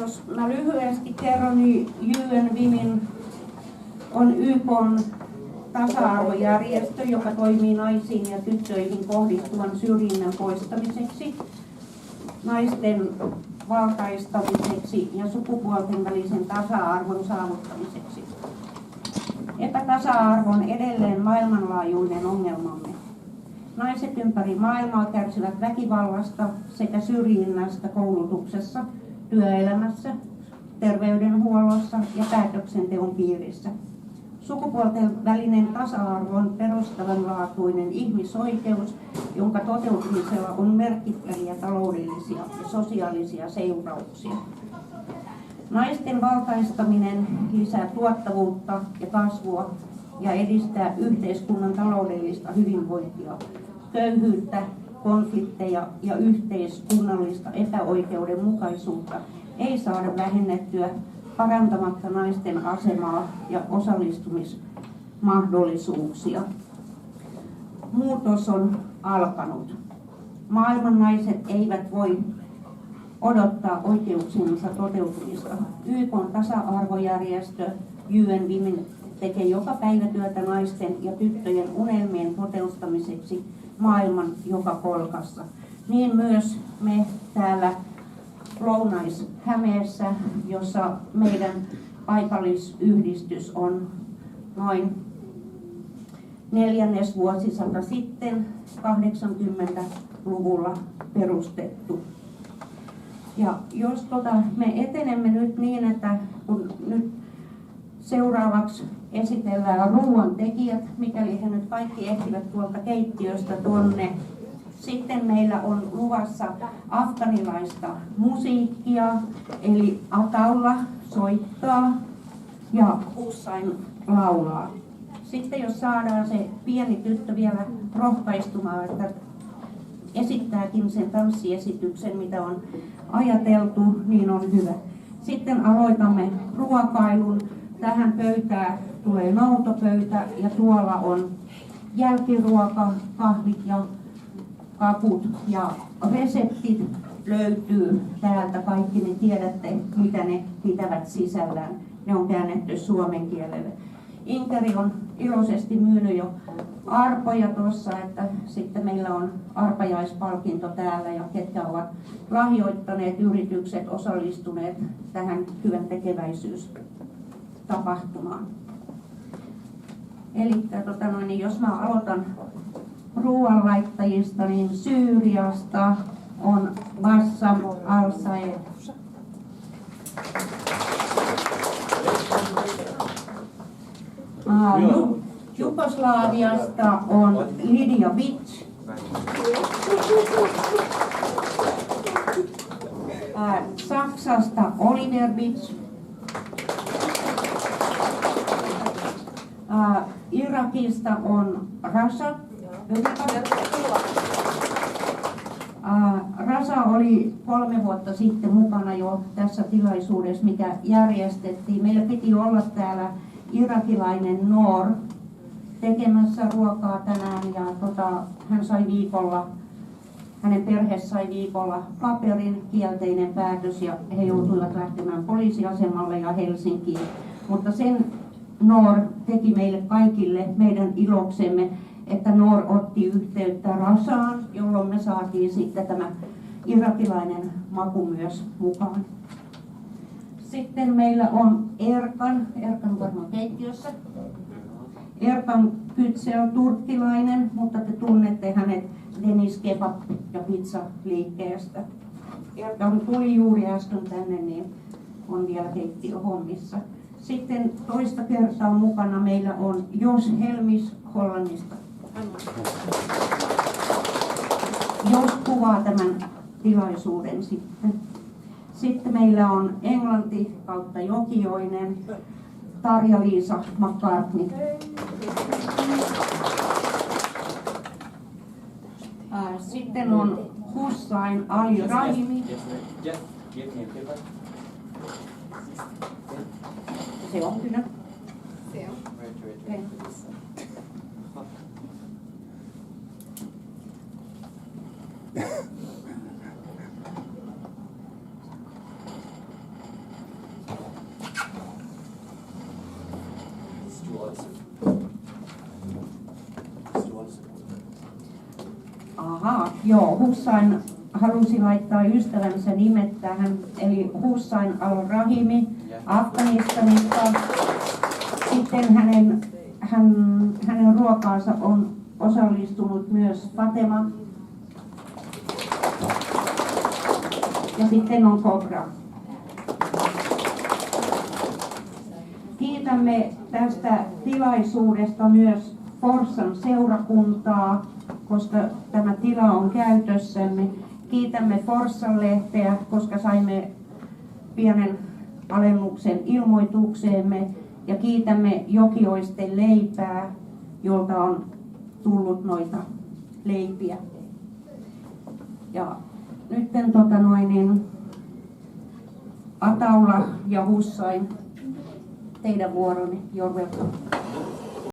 Jos mä lyhyesti kerron, niin UN Women on YK:n tasa-arvojärjestö, joka toimii naisiin ja tyttöihin kohdistuvan syrjinnän poistamiseksi, naisten valtaistamiseksi ja sukupuolten välisen tasa-arvon saavuttamiseksi. Epätasa-arvo on edelleen maailmanlaajuinen ongelmamme. Naiset ympäri maailmaa kärsivät väkivallasta sekä syrjinnästä koulutuksessa, työelämässä, terveydenhuollossa ja päätöksenteon piirissä. Sukupuolten välinen tasa-arvo on perustavanlaatuinen ihmisoikeus, jonka toteutumisella on merkittäviä taloudellisia ja sosiaalisia seurauksia. Naisten valtaistaminen lisää tuottavuutta ja kasvua ja edistää yhteiskunnan taloudellista hyvinvointia, köyhyyttä, konflikteja ja yhteiskunnallista epäoikeudenmukaisuutta ei saada vähennettyä parantamatta naisten asemaa ja osallistumismahdollisuuksia. Muutos on alkanut. Maailman naiset eivät voi odottaa oikeuksiensa toteutumista. YK:n tasa-arvojärjestö UN Women tekee joka päivä työtä naisten ja tyttöjen unelmien toteuttamiseksi maailman joka kolkassa. Niin myös me täällä Lounais-Hämeessä, jossa meidän paikallisyhdistys on noin 4. vuosisata sitten 80-luvulla perustettu. Ja jos me etenemme nyt niin, että kun nyt seuraavaksi esitellään ruoan tekijät, mikäli he nyt kaikki ehtivät tuolta keittiöstä tuonne. Sitten meillä on luvassa afganilaista musiikkia, eli Ataullah soittaa ja Hussain laulaa. Sitten jos saadaan se pieni tyttö vielä rohkaistumaan, että esittääkin sen tanssiesityksen, mitä on ajateltu, niin on hyvä. Sitten aloitamme ruokailun. Tähän pöytään tulee noutopöytä ja tuolla on jälkiruoka, kahvit ja kaput ja reseptit löytyy täältä. Kaikki ne tiedätte, mitä ne pitävät sisällään. Ne on käännetty suomen kielelle. Inkeri on iloisesti myynyt jo arpoja tuossa, että sitten meillä on arpajaispalkinto täällä ja ketkä ovat lahjoittaneet yritykset, osallistuneet tähän hyvän tekeväisyystapahtumaan. Eli jos mä aloitan ruoanlaittajista, niin Syyriasta on Bassam Al-Saed. Jugoslaviasta on Lidia Vic. Saksasta Oliver Vic. Irakista on Rasa. Rasa oli 3 vuotta sitten mukana jo tässä tilaisuudessa, mikä järjestettiin. Meillä piti olla täällä irakilainen Noor tekemässä ruokaa tänään ja hän sai viikolla, hänen perhe sai viikolla paperin, kielteinen päätös ja he joutuivat lähtemään poliisiasemalle ja Helsinkiin. Mutta sen Noor teki meille kaikille meidän iloksemme, että Noor otti yhteyttä Rasaan, jolloin me saatiin sitten tämä irakilainen maku myös mukaan. Sitten meillä on Erkan varmaan keittiössä. Erkan Kytse on turkkilainen, mutta te tunnette hänet Deniz Kebab ja pizza-liikkeestä. Erkan tuli juuri äsken tänne, niin on vielä keittiöhommissa. Sitten toista kertaa mukana meillä on Jos Helmis Hollannista. Jos kuvaa tämän tilaisuuden sitten. Sitten meillä on Englanti kautta Jokioinen, Tarja-Liisa McCartney. Sitten on Hussain Ali Rahimi. Se on kyllä. Se on. Aha, joo, Hussain halusi laittaa ystävänsä nimet tähän, eli Hussain al-Rahimi Afganistanista. Sitten hänen ruokaansa on osallistunut myös Fatema. Ja sitten on Kobra. Kiitämme tästä tilaisuudesta myös Forssan seurakuntaa, koska tämä tila on käytössämme. Kiitämme Forssan-lehteä, koska saimme pienen alennuksen ilmoitukseemme. Ja kiitämme Jokioisten leipää, jolta on tullut noita leipiä. Ja nyt Ataula ja Hussain, teidän vuoronne, You're welcome.